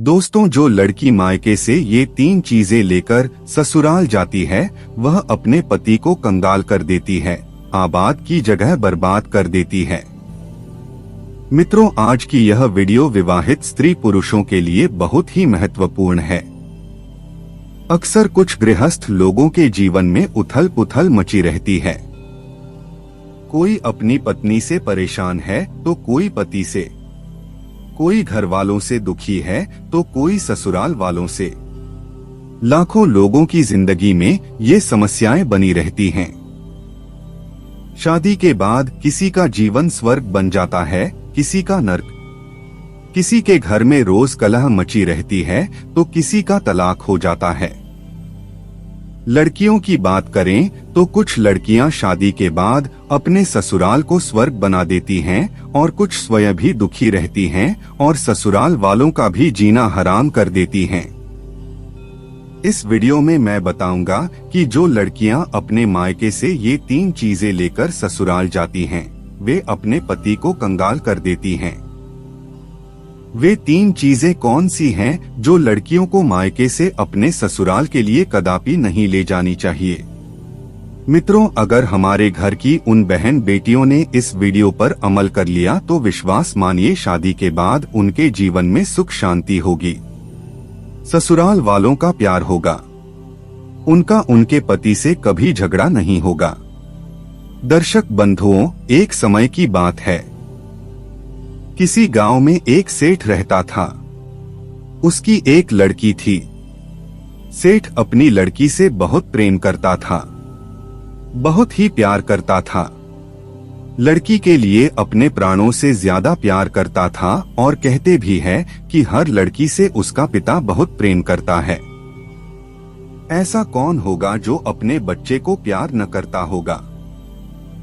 दोस्तों, जो लड़की मायके से ये 3 चीजें लेकर ससुराल जाती है वह अपने पति को कंगाल कर देती है, आबाद की जगह बर्बाद कर देती है। मित्रों, आज की यह वीडियो विवाहित स्त्री पुरुषों के लिए बहुत ही महत्वपूर्ण है। अक्सर कुछ गृहस्थ लोगों के जीवन में उथल पुथल मची रहती है। कोई अपनी पत्नी से परेशान है तो कोई पति से, कोई घर वालों से दुखी है तो कोई ससुराल वालों से। लाखों लोगों की जिंदगी में ये समस्याएं बनी रहती हैं। शादी के बाद किसी का जीवन स्वर्ग बन जाता है, किसी का नर्क। किसी के घर में रोज कलह मची रहती है तो किसी का तलाक हो जाता है। लड़कियों की बात करें तो कुछ लड़कियां शादी के बाद अपने ससुराल को स्वर्ग बना देती हैं और कुछ स्वयं भी दुखी रहती हैं और ससुराल वालों का भी जीना हराम कर देती हैं। इस वीडियो में मैं बताऊंगा कि जो लड़कियां अपने मायके से ये 3 चीजें लेकर ससुराल जाती हैं, वे अपने पति को कंगाल कर देती हैं। वे 3 चीजें कौन सी हैं जो लड़कियों को मायके से अपने ससुराल के लिए कदापि नहीं ले जानी चाहिए। मित्रों, अगर हमारे घर की उन बहन बेटियों ने इस वीडियो पर अमल कर लिया तो विश्वास मानिए शादी के बाद उनके जीवन में सुख शांति होगी, ससुराल वालों का प्यार होगा, उनका उनके पति से कभी झगड़ा नहीं होगा। दर्शक बंधुओं, एक समय की बात है, किसी गांव में एक सेठ रहता था। उसकी एक लड़की थी। सेठ अपनी लड़की से बहुत प्रेम करता था, बहुत ही प्यार करता था। लड़की के लिए अपने प्राणों से ज्यादा प्यार करता था और कहते भी है कि हर लड़की से उसका पिता बहुत प्रेम करता है। ऐसा कौन होगा जो अपने बच्चे को प्यार न करता होगा।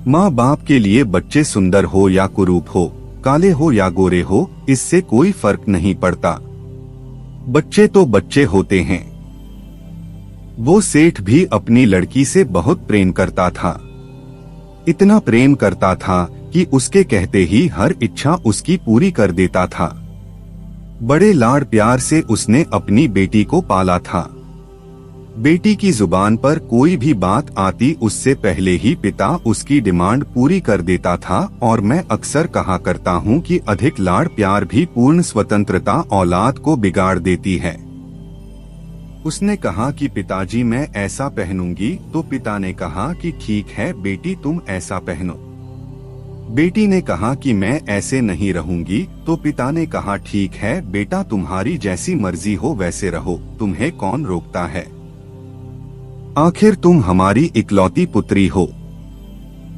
माँ बाप के लिए बच्चे सुंदर हो या कुरूप हो, काले हो या गोरे हो, इससे कोई फर्क नहीं पड़ता। बच्चे तो बच्चे होते हैं। वो सेठ भी अपनी लड़की से बहुत प्रेम करता था। इतना प्रेम करता था कि उसके कहते ही हर इच्छा उसकी पूरी कर देता था। बड़े लाड़ प्यार से उसने अपनी बेटी को पाला था। बेटी की जुबान पर कोई भी बात आती उससे पहले ही पिता उसकी डिमांड पूरी कर देता था। और मैं अक्सर कहा करता हूँ कि अधिक लाड़ प्यार भी पूर्ण स्वतंत्रता औलाद को बिगाड़ देती है। उसने कहा कि पिताजी मैं ऐसा पहनूंगी, तो पिता ने कहा कि ठीक है बेटी तुम ऐसा पहनो। बेटी ने कहा कि मैं ऐसे नहीं रहूंगी, तो पिता ने कहा ठीक है बेटा तुम्हारी जैसी मर्जी हो वैसे रहो, तुम्हें कौन रोकता है। आखिर तुम हमारी इकलौती पुत्री हो।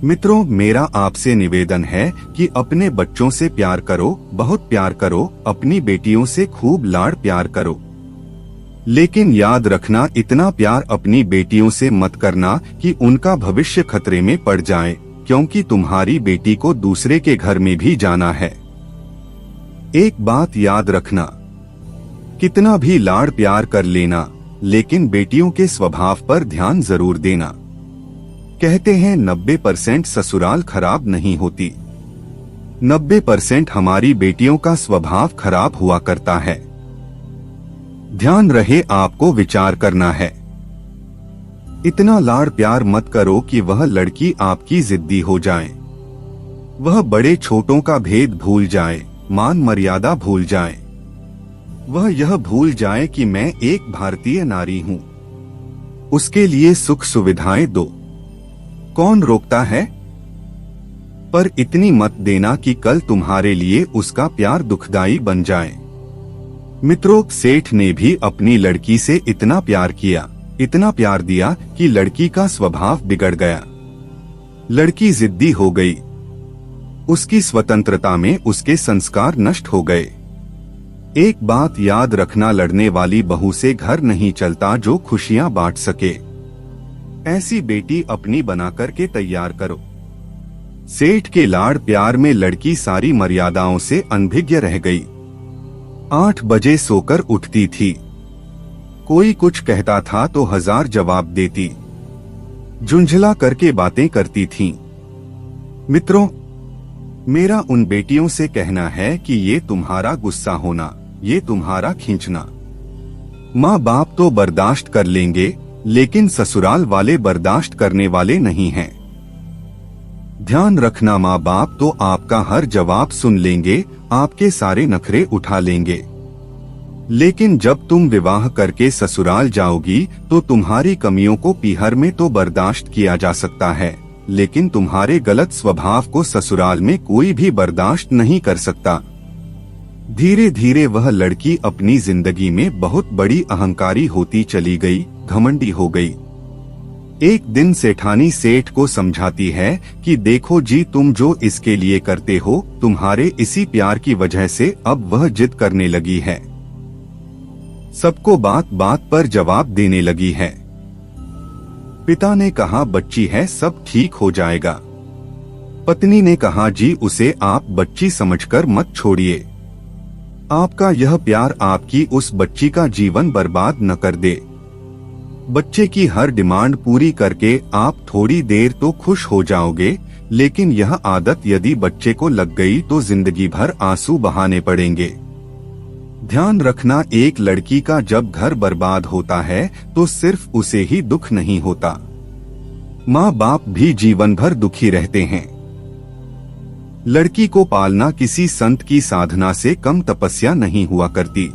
मित्रों, मेरा आपसे निवेदन है कि अपने बच्चों से प्यार करो, बहुत प्यार करो, अपनी बेटियों से खूब लाड़ प्यार करो। लेकिन याद रखना, इतना प्यार अपनी बेटियों से मत करना कि उनका भविष्य खतरे में पड़ जाए, क्योंकि तुम्हारी बेटी को दूसरे के घर में भी जाना है। एक बात याद रखना, कितना भी लाड़ प्यार कर लेना, लेकिन बेटियों के स्वभाव पर ध्यान जरूर देना। कहते हैं 90% ससुराल खराब नहीं होती, 90% हमारी बेटियों का स्वभाव खराब हुआ करता है। ध्यान रहे, आपको विचार करना है। इतना लाड़ प्यार मत करो कि वह लड़की आपकी जिद्दी हो जाए, वह बड़े छोटों का भेद भूल जाए, मान मर्यादा भूल जाए, वह यह भूल जाए कि मैं एक भारतीय नारी हूँ। उसके लिए सुख सुविधाएं दो, कौन रोकता है। पर इतनी मत देना कि कल तुम्हारे लिए उसका प्यार दुखदाई बन जाए। मित्रों, सेठ ने भी अपनी लड़की से इतना प्यार किया, इतना प्यार दिया कि लड़की का स्वभाव बिगड़ गया। लड़की जिद्दी हो गई, उसकी स्वतंत्रता में उसके संस्कार नष्ट हो गए। एक बात याद रखना, लड़ने वाली बहू से घर नहीं चलता जो खुशियां बांट सके। ऐसी बेटी अपनी बना करके तैयार करो। सेठ के लाड़ प्यार में लड़की सारी मर्यादाओं से अनभिज्ञ रह गई। 8 बजे सोकर उठती थी, कोई कुछ कहता था तो 1000 जवाब देती, झुंझला करके बातें करती थीं। मित्रों, मेरा उन बेटियों से कहना है कि ये तुम्हारा गुस्सा होना, ये तुम्हारा खींचना। माँ बाप तो बर्दाश्त कर लेंगे, लेकिन ससुराल वाले बर्दाश्त करने वाले नहीं हैं। ध्यान रखना, माँ बाप तो आपका हर जवाब सुन लेंगे, आपके सारे नखरे उठा लेंगे, लेकिन जब तुम विवाह करके ससुराल जाओगी तो तुम्हारी कमियों को पीहर में तो बर्दाश्त किया जा सकता है, लेकिन तुम्हारे गलत स्वभाव को ससुराल में कोई भी बर्दाश्त नहीं कर सकता। धीरे धीरे वह लड़की अपनी जिंदगी में बहुत बड़ी अहंकारी होती चली गई, घमंडी हो गई। एक दिन सेठानी सेठ को समझाती है कि देखो जी, तुम जो इसके लिए करते हो, तुम्हारे इसी प्यार की वजह से अब वह जिद करने लगी है, सबको बात बात पर जवाब देने लगी है। पिता ने कहा बच्ची है, सब ठीक हो जाएगा। पत्नी ने कहा जी, उसे आप बच्ची समझकर मत छोड़िए, आपका यह प्यार आपकी उस बच्ची का जीवन बर्बाद न कर दे। बच्चे की हर डिमांड पूरी करके आप थोड़ी देर तो खुश हो जाओगे, लेकिन यह आदत यदि बच्चे को लग गई तो जिंदगी भर आंसू बहाने पड़ेंगे। ध्यान रखना, एक लड़की का जब घर बर्बाद होता है तो सिर्फ उसे ही दुख नहीं होता, माँ बाप भी जीवन भर दुखी रहते हैं। लड़की को पालना किसी संत की साधना से कम तपस्या नहीं हुआ करती।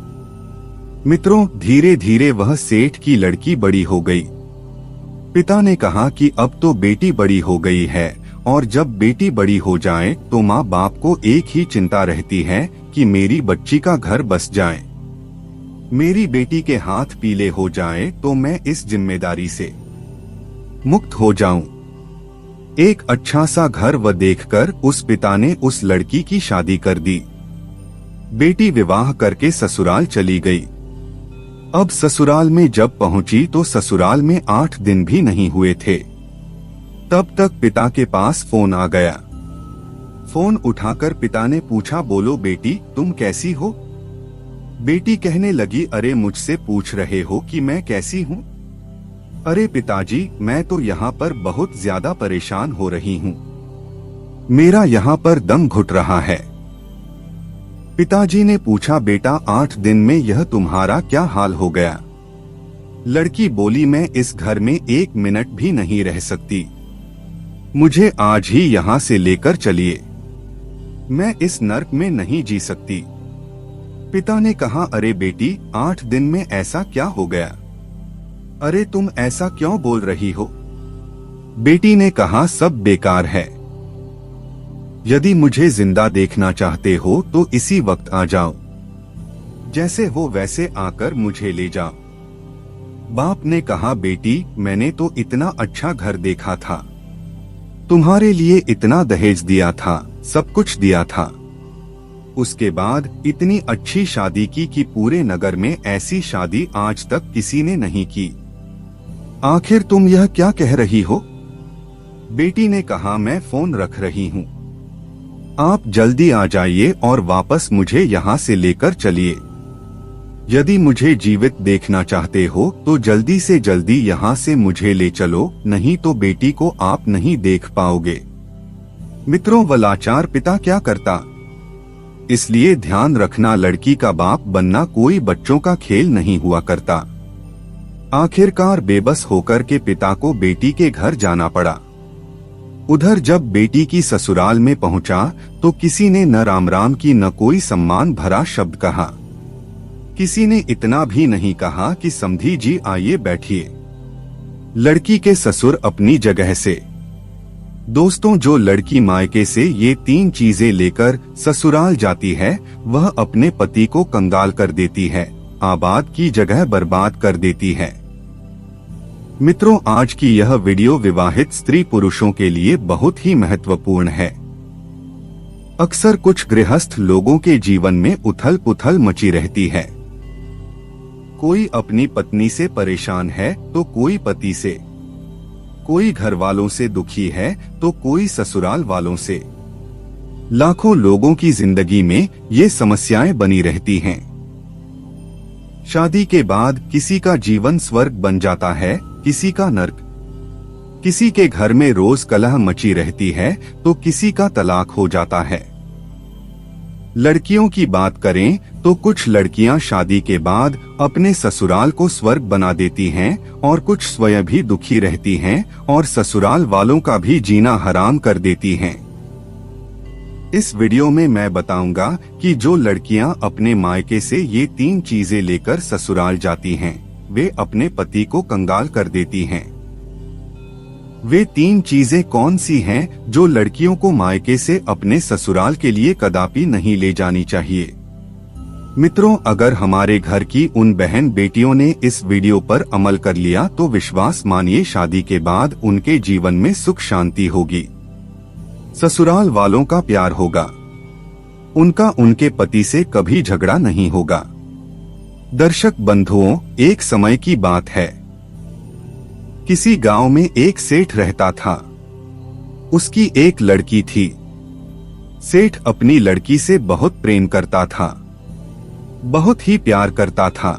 मित्रों, धीरे धीरे वह सेठ की लड़की बड़ी हो गई। पिता ने कहा कि अब तो बेटी बड़ी हो गई है, और जब बेटी बड़ी हो जाए तो माँ बाप को एक ही चिंता रहती है कि मेरी बच्ची का घर बस जाए, मेरी बेटी के हाथ पीले हो जाए तो मैं इस जिम्मेदारी से मुक्त हो जाऊं। एक अच्छा सा घर व देखकर उस पिता ने उस लड़की की शादी कर दी। बेटी विवाह करके ससुराल चली गई। अब ससुराल में जब पहुंची तो ससुराल में 8 दिन भी नहीं हुए थे, तब तक पिता के पास फोन आ गया। फोन उठाकर पिता ने पूछा, बोलो बेटी, तुम कैसी हो? बेटी कहने लगी, अरे मुझसे पूछ रहे हो कि मैं कैसी हूँ? अरे पिताजी, मैं तो यहाँ पर बहुत ज्यादा परेशान हो रही हूँ, मेरा यहाँ पर दम घुट रहा है। पिताजी ने पूछा, बेटा 8 दिन में यह तुम्हारा क्या हाल हो गया? लड़की बोली, मैं इस घर में 1 मिनट भी नहीं रह सकती, मुझे आज ही यहाँ से लेकर चलिए, मैं इस नर्क में नहीं जी सकती। पिता ने कहा, अरे बेटी, 8 दिन में ऐसा क्या हो गया? अरे तुम ऐसा क्यों बोल रही हो? बेटी ने कहा, सब बेकार है, यदि मुझे जिंदा देखना चाहते हो तो इसी वक्त आ जाओ, जैसे हो वैसे आकर मुझे ले जाओ। बाप ने कहा, बेटी, मैंने तो इतना अच्छा घर देखा था, तुम्हारे लिए इतना दहेज दिया था, सब कुछ दिया था, उसके बाद इतनी अच्छी शादी की कि पूरे नगर में ऐसी शादी आज तक किसी ने नहीं की, आखिर तुम यह क्या कह रही हो? बेटी ने कहा, मैं फोन रख रही हूँ, आप जल्दी आ जाइए और वापस मुझे यहाँ से लेकर चलिए। यदि मुझे जीवित देखना चाहते हो तो जल्दी से जल्दी यहाँ से मुझे ले चलो, नहीं तो बेटी को आप नहीं देख पाओगे। मित्रों, वह लाचार पिता क्या करता? इसलिए ध्यान रखना, लड़की का बाप बनना कोई बच्चों का खेल नहीं हुआ करता। आखिरकार बेबस होकर के पिता को बेटी के घर जाना पड़ा। उधर जब बेटी की ससुराल में पहुंचा तो किसी ने न राम राम की न कोई सम्मान भरा शब्द कहा, किसी ने इतना भी नहीं कहा कि समधी जी आइए बैठिए। लड़की के ससुर अपनी जगह से। दोस्तों, जो लड़की मायके से ये 3 चीजें लेकर ससुराल जाती है वह अपने पति को कंगाल कर देती है, आबाद की जगह बर्बाद कर देती है। मित्रों, आज की यह वीडियो विवाहित स्त्री पुरुषों के लिए बहुत ही महत्वपूर्ण है। अक्सर कुछ गृहस्थ लोगों के जीवन में उथल पुथल मची रहती है। कोई अपनी पत्नी से परेशान है तो कोई पति से, कोई घर वालों से दुखी है तो कोई ससुराल वालों से। लाखों लोगों की जिंदगी में ये समस्याएं बनी रहती हैं। शादी के बाद किसी का जीवन स्वर्ग बन जाता है, किसी का नर्क। किसी के घर में रोज कलह मची रहती है तो किसी का तलाक हो जाता है। लड़कियों की बात करें तो कुछ लड़कियां शादी के बाद अपने ससुराल को स्वर्ग बना देती हैं और कुछ स्वयं भी दुखी रहती हैं और ससुराल वालों का भी जीना हराम कर देती हैं। इस वीडियो में मैं बताऊंगा कि जो लड़कियां अपने मायके से ये 3 चीजें लेकर ससुराल जाती हैं, वे अपने पति को कंगाल कर देती हैं। वे 3 चीजें कौन सी हैं जो लड़कियों को मायके से अपने ससुराल के लिए कदापि नहीं ले जानी चाहिए। मित्रों, अगर हमारे घर की उन बहन बेटियों ने इस वीडियो पर अमल कर लिया तो विश्वास मानिए शादी के बाद उनके जीवन में सुख शांति होगी, ससुराल वालों का प्यार होगा, उनका उनके पति से कभी झगड़ा नहीं होगा। दर्शक बंधुओं, एक समय की बात है, किसी गांव में एक सेठ रहता था। उसकी एक लड़की थी। सेठ अपनी लड़की से बहुत प्रेम करता था, बहुत ही प्यार करता था।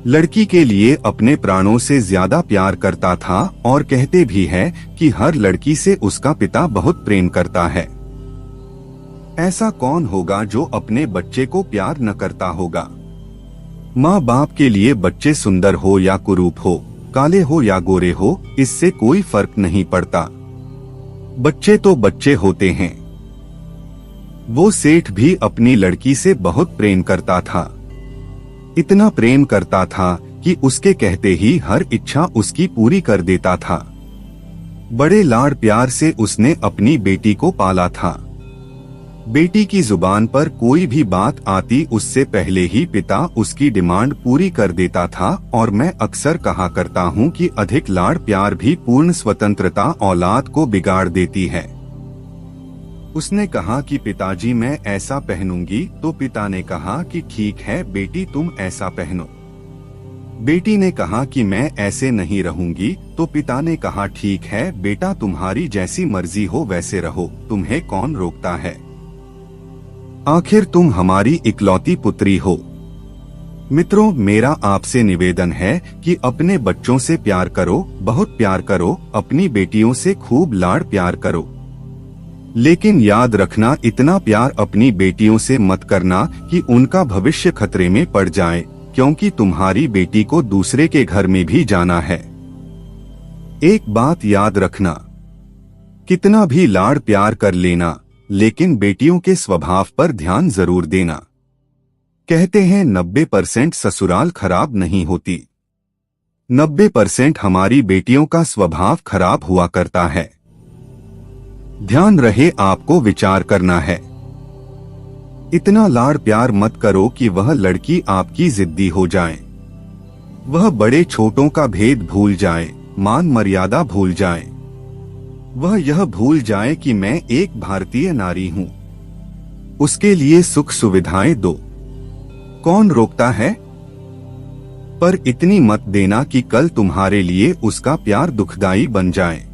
लड़की के लिए अपने प्राणों से ज्यादा प्यार करता था और कहते भी है कि हर लड़की से उसका पिता बहुत प्रेम करता है। ऐसा कौन होगा जो अपने बच्चे को प्यार न करता होगा। माँ बाप के लिए बच्चे सुंदर हो या कुरूप हो, काले हो या गोरे हो, इससे कोई फर्क नहीं पड़ता, बच्चे तो बच्चे होते हैं। वो सेठ भी अपनी लड़की से बहुत प्रेम करता था। इतना प्रेम करता था कि उसके कहते ही हर इच्छा उसकी पूरी कर देता था। बड़े लाड प्यार से उसने अपनी बेटी को पाला था। बेटी की जुबान पर कोई भी बात आती उससे पहले ही पिता उसकी डिमांड पूरी कर देता था। और मैं अक्सर कहा करता हूँ कि अधिक लाड़ प्यार भी पूर्ण स्वतंत्रता औलाद को बिगाड़ देती है। उसने कहा कि पिताजी मैं ऐसा पहनूंगी, तो पिता ने कहा कि ठीक है बेटी तुम ऐसा पहनो। बेटी ने कहा कि मैं ऐसे नहीं रहूंगी, तो पिता ने कहा ठीक है बेटा तुम्हारी जैसी मर्जी हो वैसे रहो, तुम्हें कौन रोकता है, आखिर तुम हमारी इकलौती पुत्री हो। मित्रों, मेरा आपसे निवेदन है कि अपने बच्चों से प्यार करो, बहुत प्यार करो, अपनी बेटियों से खूब लाड़ प्यार करो। लेकिन याद रखना, इतना प्यार अपनी बेटियों से मत करना कि उनका भविष्य खतरे में पड़ जाए, क्योंकि तुम्हारी बेटी को दूसरे के घर में भी जाना है। एक बात याद रखना, कितना भी लाड़ प्यार कर लेना, लेकिन बेटियों के स्वभाव पर ध्यान जरूर देना। कहते हैं 90% ससुराल खराब नहीं होती, 90% हमारी बेटियों का स्वभाव खराब हुआ करता है। ध्यान रहे, आपको विचार करना है। इतना लाड़ प्यार मत करो कि वह लड़की आपकी जिद्दी हो जाए, वह बड़े छोटों का भेद भूल जाए, मान मर्यादा भूल जाए, वह यह भूल जाए कि मैं एक भारतीय नारी हूँ। उसके लिए सुख सुविधाएं दो, कौन रोकता है, पर इतनी मत देना कि कल तुम्हारे लिए उसका प्यार दुखदाई बन जाए।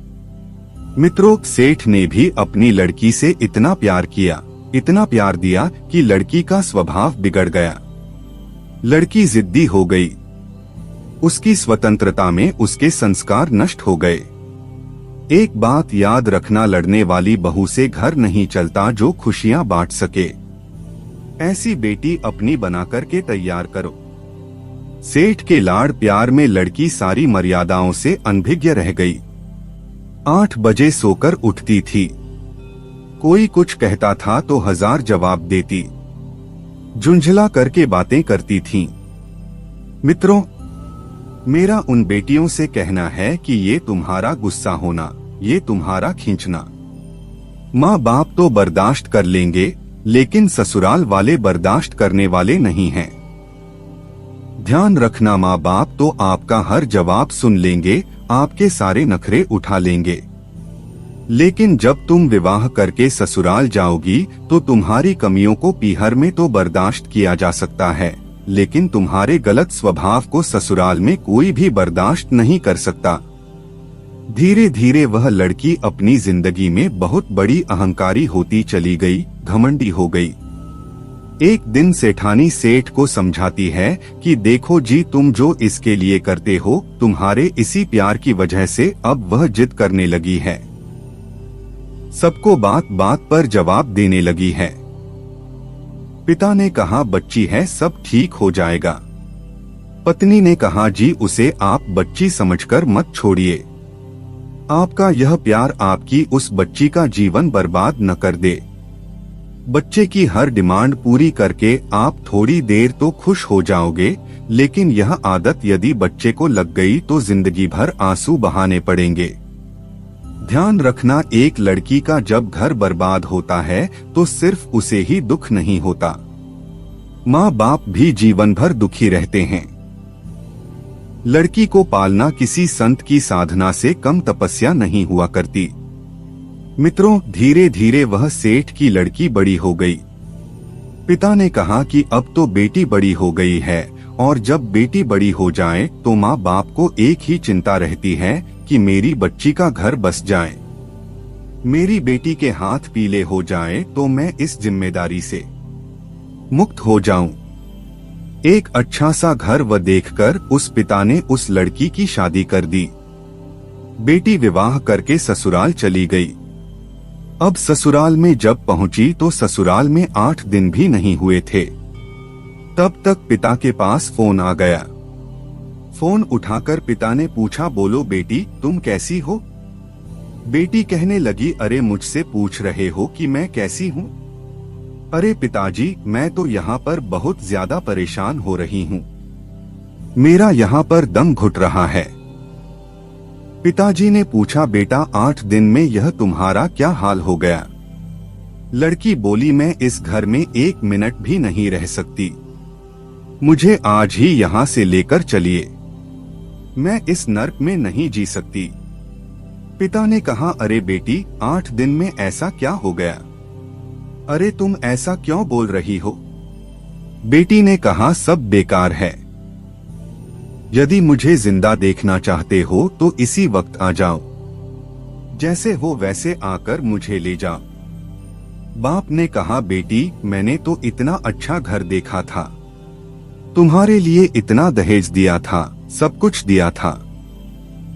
मित्रों, सेठ ने भी अपनी लड़की से इतना प्यार किया, इतना प्यार दिया कि लड़की का स्वभाव बिगड़ गया। लड़की जिद्दी हो गई, उसकी स्वतंत्रता में उसके संस्कार नष्ट हो गए। एक बात याद रखना, लड़ने वाली बहू से घर नहीं चलता जो खुशियां बांट सके। ऐसी बेटी अपनी बना करके तैयार करो। सेठ के लाड़ प्यार में लड़की सारी मर्यादाओं से अनभिज्ञ रह गई। 8 बजे सोकर उठती थी, कोई कुछ कहता था तो 1000 जवाब देती, झुंझला करके बातें करती थीं। मित्रों, मेरा उन बेटियों से कहना है कि ये तुम्हारा गुस्सा होना, ये तुम्हारा खींचना, माँ बाप तो बर्दाश्त कर लेंगे, लेकिन ससुराल वाले बर्दाश्त करने वाले नहीं हैं। ध्यान रखना, माँ बाप तो आपका हर जवाब सुन लेंगे, आपके सारे नखरे उठा लेंगे, लेकिन जब तुम विवाह करके ससुराल जाओगी तो तुम्हारी कमियों को पीहर में तो बर्दाश्त किया जा सकता है, लेकिन तुम्हारे गलत स्वभाव को ससुराल में कोई भी बर्दाश्त नहीं कर सकता। धीरे धीरे वह लड़की अपनी जिंदगी में बहुत बड़ी अहंकारी होती चली गई, घमंडी हो गई। एक दिन सेठानी सेठ को समझाती है कि देखो जी, तुम जो इसके लिए करते हो, तुम्हारे इसी प्यार की वजह से अब वह जिद करने लगी है, सबको बात बात पर जवाब देने लगी है। पिता ने कहा बच्ची है, सब ठीक हो जाएगा। पत्नी ने कहा जी उसे आप बच्ची समझकर मत छोड़िए। आपका यह प्यार आपकी उस बच्ची का जीवन बर्बाद न कर दे। बच्चे की हर डिमांड पूरी करके आप थोड़ी देर तो खुश हो जाओगे, लेकिन यह आदत यदि बच्चे को लग गई तो जिंदगी भर आंसू बहाने पड़ेंगे। ध्यान रखना, एक लड़की का जब घर बर्बाद होता है तो सिर्फ उसे ही दुख नहीं होता, माँ बाप भी जीवन भर दुखी रहते हैं। लड़की को पालना किसी संत की साधना से कम तपस्या नहीं हुआ करती। मित्रों, धीरे धीरे वह सेठ की लड़की बड़ी हो गई। पिता ने कहा कि अब तो बेटी बड़ी हो गई है और जब बेटी बड़ी हो जाए तो माँ बाप को एक ही चिंता रहती है कि मेरी बच्ची का घर बस जाए, मेरी बेटी के हाथ पीले हो जाए तो मैं इस जिम्मेदारी से मुक्त हो जाऊं। एक अच्छा सा घर व देखकर उस पिता ने उस लड़की की शादी कर दी। बेटी विवाह करके ससुराल चली गई। अब ससुराल में जब पहुंची तो ससुराल में 8 दिन भी नहीं हुए थे, तब तक पिता के पास फोन आ गया। फोन उठाकर पिता ने पूछा, बोलो बेटी तुम कैसी हो? बेटी कहने लगी, अरे मुझसे पूछ रहे हो कि मैं कैसी हूँ? अरे पिताजी, मैं तो यहाँ पर बहुत ज्यादा परेशान हो रही हूँ, मेरा यहाँ पर दम घुट रहा है। पिताजी ने पूछा, बेटा 8 दिन में यह तुम्हारा क्या हाल हो गया? लड़की बोली, मैं इस घर में 1 मिनट भी नहीं रह सकती, मुझे आज ही यहाँ से लेकर चलिए, मैं इस नर्क में नहीं जी सकती। पिता ने कहा, अरे बेटी 8 दिन में ऐसा क्या हो गया? अरे तुम ऐसा क्यों बोल रही हो? बेटी ने कहा, सब बेकार है, यदि मुझे जिंदा देखना चाहते हो तो इसी वक्त आ जाओ, जैसे हो वैसे आकर मुझे ले जाओ। बाप ने कहा, बेटी मैंने तो इतना अच्छा घर देखा था, तुम्हारे लिए इतना दहेज दिया था, सब कुछ दिया था,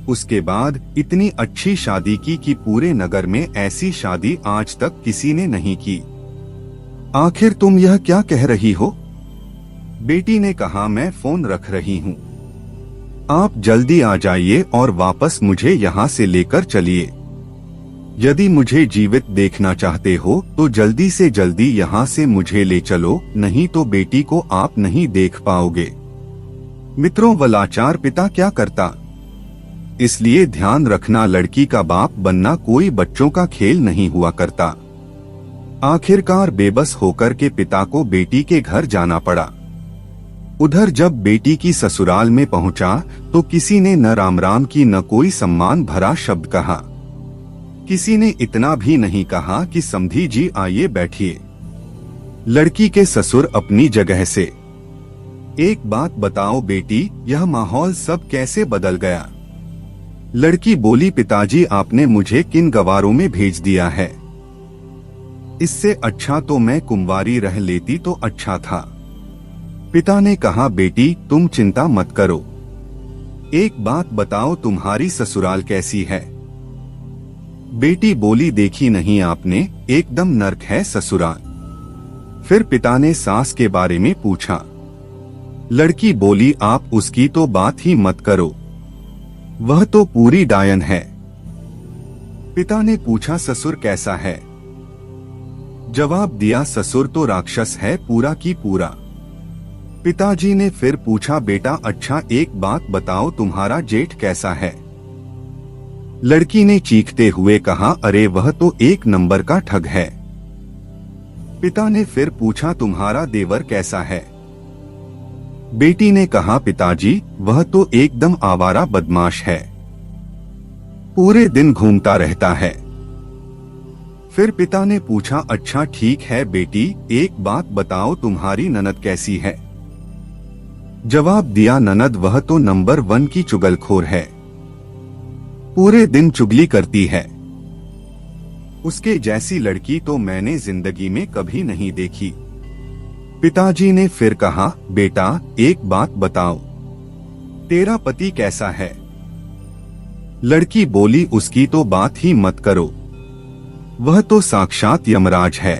उसके बाद इतनी अच्छी शादी की कि पूरे नगर में ऐसी शादी आज तक किसी ने नहीं की, आखिर तुम यह क्या कह रही हो? बेटी ने कहा, मैं फोन रख रही हूँ, आप जल्दी आ जाइए और वापस मुझे यहाँ से लेकर चलिए। यदि मुझे जीवित देखना चाहते हो तो जल्दी से जल्दी यहाँ से मुझे ले चलो, नहीं तो बेटी को आप नहीं देख पाओगे। मित्रों, वो लाचार पिता क्या करता? इसलिए ध्यान रखना, लड़की का बाप बनना कोई बच्चों का खेल नहीं हुआ करता। आखिरकार बेबस होकर के पिता को बेटी के घर जाना पड़ा। उधर जब बेटी की ससुराल में पहुंचा तो किसी ने न राम राम की न कोई सम्मान भरा शब्द कहा, किसी ने इतना भी नहीं कहा कि समधी जी आइए बैठिए। लड़की के ससुर अपनी जगह से, एक बात बताओ बेटी, यह माहौल सब कैसे बदल गया? लड़की बोली, पिताजी आपने मुझे किन गवारों में भेज दिया है, इससे अच्छा तो मैं कुंवारी रह लेती तो अच्छा था। पिता ने कहा, बेटी तुम चिंता मत करो, एक बात बताओ तुम्हारी ससुराल कैसी है? बेटी बोली, देखी नहीं आपने, एकदम नर्क है ससुराल। फिर पिता ने सास के बारे में पूछा। लड़की बोली, आप उसकी तो बात ही मत करो, वह तो पूरी डायन है। पिता ने पूछा, ससुर कैसा है? जवाब दिया, ससुर तो राक्षस है पूरा की पूरा। पिताजी ने फिर पूछा, बेटा अच्छा एक बात बताओ, तुम्हारा जेठ कैसा है? लड़की ने चीखते हुए कहा, अरे वह तो 1 नंबर का ठग है। पिता ने फिर पूछा, तुम्हारा देवर कैसा है? बेटी ने कहा, पिताजी वह तो एकदम आवारा बदमाश है, पूरे दिन घूमता रहता है। फिर पिता ने पूछा, अच्छा ठीक है बेटी, एक बात बताओ तुम्हारी ननद कैसी है? जवाब दिया, ननद वह तो नंबर 1 की चुगलखोर है, पूरे दिन चुगली करती है, उसके जैसी लड़की तो मैंने जिंदगी में कभी नहीं देखी। पिताजी ने फिर कहा, बेटा एक बात बताओ, तेरा पति कैसा है? लड़की बोली, उसकी तो बात ही मत करो, वह तो साक्षात यमराज है।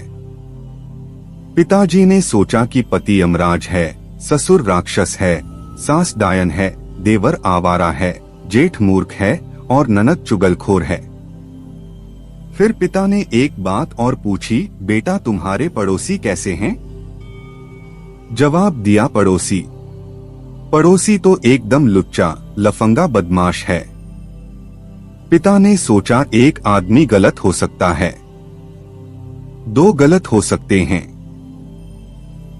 पिताजी ने सोचा कि पति यमराज है, ससुर राक्षस है, सास डायन है, देवर आवारा है, जेठ मूर्ख है और ननद चुगलखोर है। फिर पिता ने एक बात और पूछी, बेटा तुम्हारे पड़ोसी कैसे हैं? जवाब दिया, पड़ोसी तो एकदम लुच्चा लफंगा बदमाश है। पिता ने सोचा एक आदमी गलत हो सकता है, दो गलत हो सकते हैं,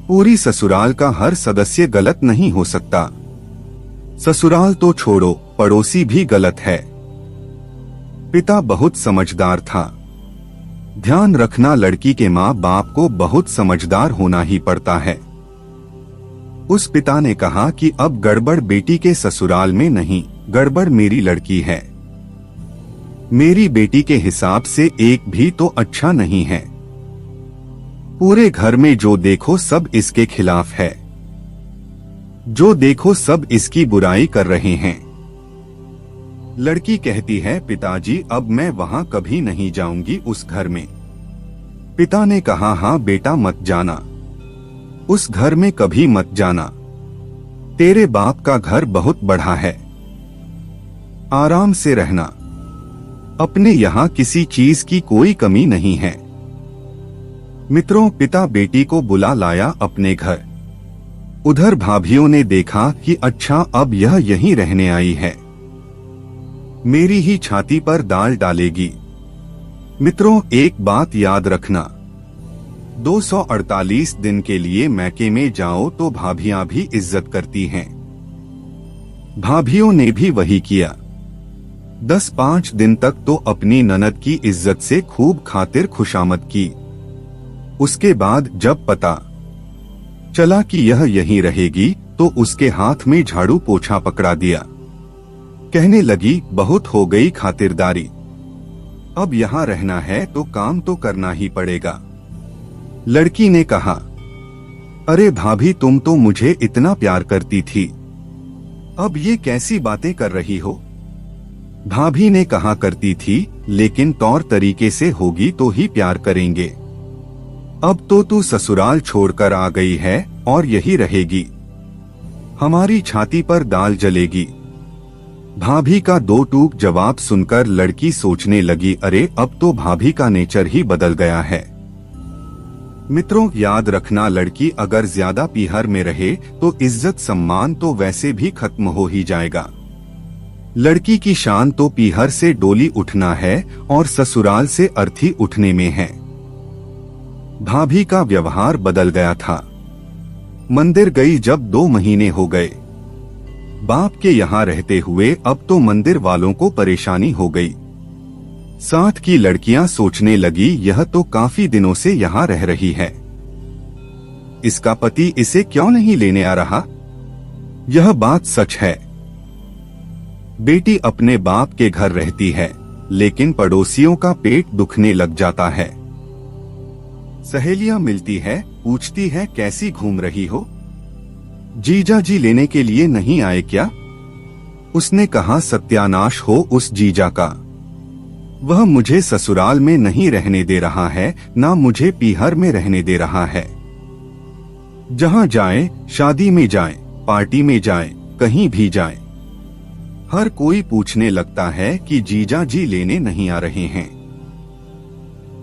पूरी ससुराल का हर सदस्य गलत नहीं हो सकता। ससुराल तो छोड़ो, पड़ोसी भी गलत है। पिता बहुत समझदार था। ध्यान रखना, लड़की के माँ बाप को बहुत समझदार होना ही पड़ता है। उस पिता ने कहा कि अब गड़बड़ बेटी के ससुराल में नहीं, गड़बड़ मेरी लड़की है। मेरी बेटी के हिसाब से एक भी तो अच्छा नहीं है। पूरे घर में जो देखो सब इसके खिलाफ है, जो देखो सब इसकी बुराई कर रहे हैं। लड़की कहती है, पिताजी अब मैं वहां कभी नहीं जाऊंगी उस घर में। पिता ने कहा, हाँ बेटा मत जाना, उस घर में कभी मत जाना। तेरे बाप का घर बहुत बड़ा है, आराम से रहना, अपने यहाँ किसी चीज की कोई कमी नहीं है। मित्रों, पिता बेटी को बुला लाया अपने घर। उधर भाभियों ने देखा कि अच्छा अब यह यहीं रहने आई है, मेरी ही छाती पर दाल डालेगी। मित्रों, एक बात याद रखना, 248 दिन के लिए मैके में जाओ तो भाभियां भी इज्जत करती हैं। भाभियों ने भी वही किया। 10-5 दिन तक तो अपनी ननद की इज्जत से खूब खातिर खुशामद की। उसके बाद जब पता चला कि यह यहीं रहेगी तो उसके हाथ में झाड़ू पोछा पकड़ा दिया। कहने लगी, बहुत हो गई खातिरदारी, अब यहाँ रहना है तो काम तो करना ही पड़ेगा। लड़की ने कहा, अरे भाभी तुम तो मुझे इतना प्यार करती थी, अब ये कैसी बातें कर रही हो? भाभी ने कहा, करती थी लेकिन तौर तरीके से होगी तो ही प्यार करेंगे। अब तो तू ससुराल छोड़कर आ गई है और यही रहेगी, हमारी छाती पर दाल जलेगी। भाभी का दो टूक जवाब सुनकर लड़की सोचने लगी, अरे अब तो भाभी का नेचर ही बदल गया है। मित्रों, याद रखना, लड़की अगर ज्यादा पीहर में रहे तो इज्जत सम्मान तो वैसे भी खत्म हो ही जाएगा। लड़की की शान तो पीहर से डोली उठना है और ससुराल से अर्थी उठने में है। भाभी का व्यवहार बदल गया था। मंदिर गई जब 2 महीने हो गए, बाप के यहाँ रहते हुए अब तो मंदिर वालों को परेशानी हो गई। साथ की लड़कियां सोचने लगी, यह तो काफी दिनों से यहाँ रह रही है, इसका पति इसे क्यों नहीं लेने आ रहा? यह बात सच है। बेटी अपने बाप के घर रहती है लेकिन पड़ोसियों का पेट दुखने लग जाता है। सहेलियां मिलती है, पूछती है कैसी घूम रही हो, जीजा जी लेने के लिए नहीं आए क्या? उसने कहा, सत्यानाश हो उस जीजा का, वह मुझे ससुराल में नहीं रहने दे रहा है, ना मुझे पीहर में रहने दे रहा है। जहां जाए, शादी में जाए, पार्टी में जाए, कहीं भी जाए, हर कोई पूछने लगता है कि जीजा जी लेने नहीं आ रहे हैं।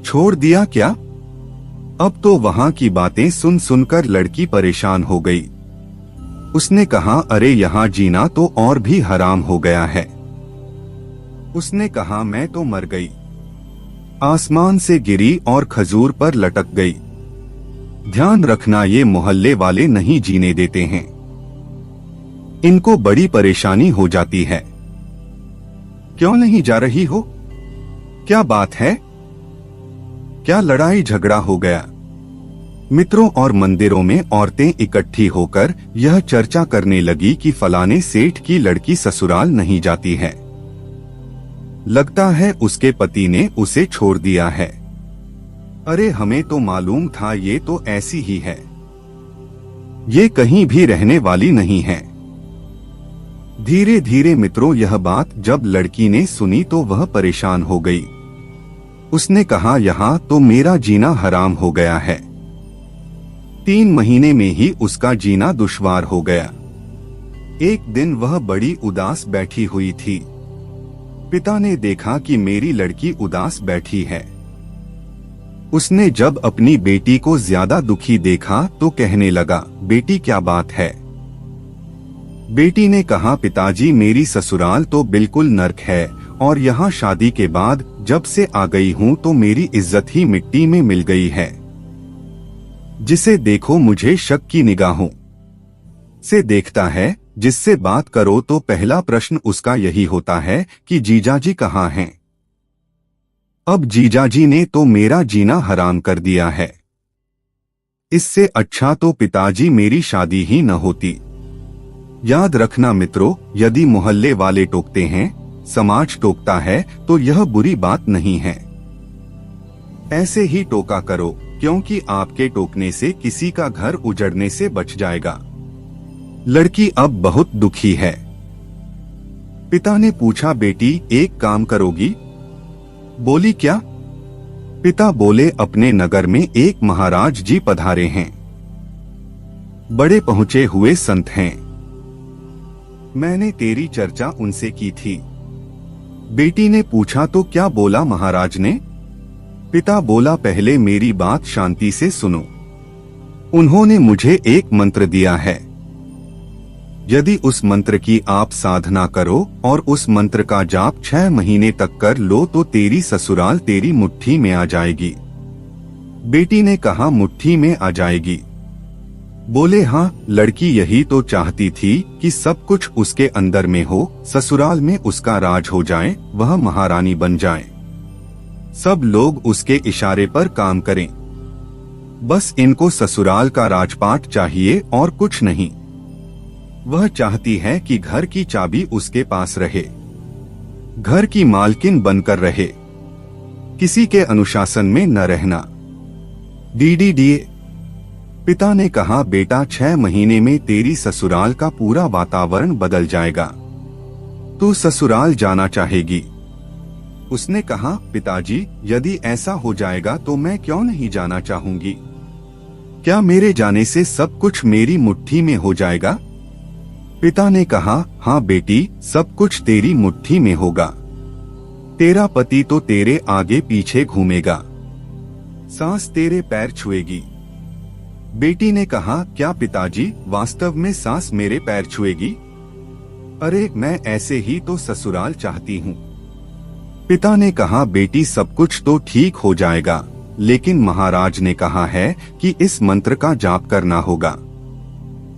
छोड़ दिया क्या? अब तो वहां की बातें सुन सुनकर लड़की परेशान हो गई। उसने कहा, अरे यहाँ जीना तो और भी हराम हो गया है। उसने कहा, मैं तो मर गई, आसमान से गिरी और खजूर पर लटक गई। ध्यान रखना, ये मोहल्ले वाले नहीं जीने देते हैं, इनको बड़ी परेशानी हो जाती है। क्यों नहीं जा रही हो? क्या बात है? क्या लड़ाई झगड़ा हो गया? मित्रों और मंदिरों में औरतें इकट्ठी होकर यह चर्चा करने लगी कि फलाने सेठ की लड़की ससुराल नहीं जाती है, लगता है उसके पति ने उसे छोड़ दिया है। अरे हमें तो मालूम था, ये तो ऐसी ही है, ये कहीं भी रहने वाली नहीं है। धीरे धीरे मित्रों यह बात जब लड़की ने सुनी तो वह परेशान हो गई। उसने कहा, यहाँ तो मेरा जीना हराम हो गया है, 3 महीने में ही उसका जीना दुश्वार हो गया। एक दिन वह बड़ी उदास बैठी हुई थी। पिता ने देखा कि मेरी लड़की उदास बैठी है। उसने जब अपनी बेटी को ज्यादा दुखी देखा तो कहने लगा, बेटी क्या बात है? बेटी ने कहा, पिताजी मेरी ससुराल तो बिल्कुल नर्क है और यहाँ शादी के बाद जब से आ गई हूँ तो मेरी इज्जत ही मिट्टी में मिल गई है। जिसे देखो मुझे शक की निगाहों से देखता है। जिससे बात करो तो पहला प्रश्न उसका यही होता है कि जीजाजी कहाँ हैं? अब जीजाजी ने तो मेरा जीना हराम कर दिया है। इससे अच्छा तो पिताजी मेरी शादी ही न होती। याद रखना मित्रों, यदि मोहल्ले वाले टोकते हैं, समाज टोकता है तो यह बुरी बात नहीं है। ऐसे ही टोका करो, क्योंकि आपके टोकने से किसी का घर उजड़ने से बच जाएगा। लड़की अब बहुत दुखी है। पिता ने पूछा, बेटी एक काम करोगी? बोली, क्या? पिता बोले, अपने नगर में एक महाराज जी पधारे हैं। बड़े पहुंचे हुए संत हैं। मैंने तेरी चर्चा उनसे की थी। बेटी ने पूछा, तो क्या बोला महाराज ने? पिता बोला, पहले मेरी बात शांति से सुनो। उन्होंने मुझे एक मंत्र दिया है। यदि उस मंत्र की आप साधना करो और उस मंत्र का जाप 6 महीने तक कर लो तो तेरी ससुराल तेरी मुट्ठी में आ जाएगी। बेटी ने कहा, मुट्ठी में आ जाएगी? बोले, हाँ, लड़की यही तो चाहती थी कि सब कुछ उसके अंदर में हो, ससुराल में उसका राज हो जाए, वह महारानी बन जाए, सब लोग उसके इशारे पर काम करें। बस इनको ससुराल का राजपाट चाहिए और कुछ नहीं। वह चाहती है कि घर की चाबी उसके पास रहे, घर की मालकिन बनकर रहे, किसी के अनुशासन में न रहना। डीडीडीए। पिता ने कहा, बेटा 6 महीने में तेरी ससुराल का पूरा वातावरण बदल जाएगा। तू ससुराल जाना चाहेगी? उसने कहा, पिताजी यदि ऐसा हो जाएगा तो मैं क्यों नहीं जाना चाहूंगी। क्या मेरे जाने से सब कुछ मेरी मुट्ठी में हो जाएगा? पिता ने कहा, हाँ बेटी, सब कुछ तेरी मुट्ठी में होगा। तेरा पति तो तेरे आगे पीछे घूमेगा, सांस तेरे पैर छुएगी। बेटी ने कहा, क्या पिताजी वास्तव में सांस मेरे पैर छुएगी? अरे मैं ऐसे ही तो ससुराल चाहती हूँ। पिता ने कहा, बेटी सब कुछ तो ठीक हो जाएगा, लेकिन महाराज ने कहा है कि इस मंत्र का जाप करना होगा।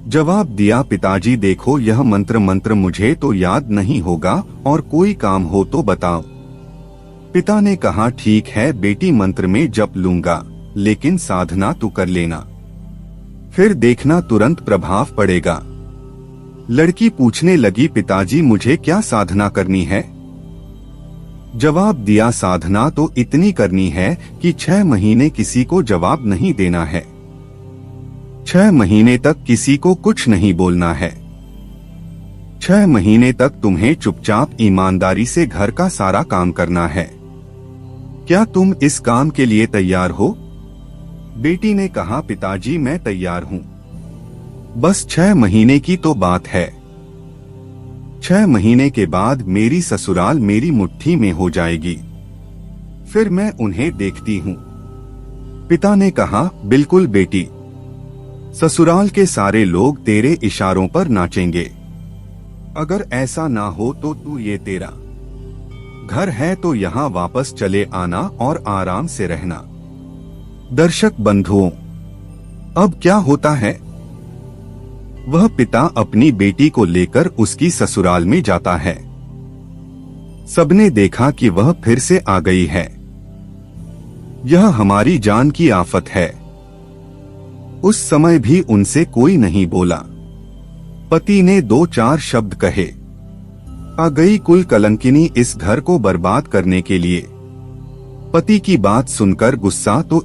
जवाब दिया, पिताजी देखो यह मंत्र मुझे तो याद नहीं होगा और कोई काम हो तो बताओ। पिता ने कहा, ठीक है बेटी, मंत्र में जप लूंगा, लेकिन साधना तू कर लेना, फिर देखना तुरंत प्रभाव पड़ेगा। लड़की पूछने लगी, पिताजी मुझे क्या साधना करनी है? जवाब दिया, साधना तो इतनी करनी है कि 6 महीने किसी को जवाब नहीं देना है। 6 महीने तक किसी को कुछ नहीं बोलना है। 6 महीने तक तुम्हें चुपचाप ईमानदारी से घर का सारा काम करना है। क्या तुम इस काम के लिए तैयार हो? बेटी ने कहा, पिताजी मैं तैयार हूँ। बस 6 महीने की तो बात है। 6 महीने के बाद मेरी ससुराल मेरी मुट्ठी में हो जाएगी, फिर मैं उन्हें देखती हूँ। पिता ने कहा, बिल्कुल बेटी, ससुराल के सारे लोग तेरे इशारों पर नाचेंगे। अगर ऐसा ना हो तो तू ये तेरा घर है तो यहाँ वापस चले आना और आराम से रहना। दर्शक बंधुओं, अब क्या होता है? वह पिता अपनी बेटी को लेकर उसकी ससुराल में जाता है। सबने देखा कि वह फिर से आ गई है। यह हमारी जान की आफत है। उस समय भी उनसे कोई नहीं बोला। पति ने 2-4 शब्द कहे। आ गई कुल कलंकिनी इस घर को बर्बाद करने के लिए। पति की बात सुनकर गुस्सा तो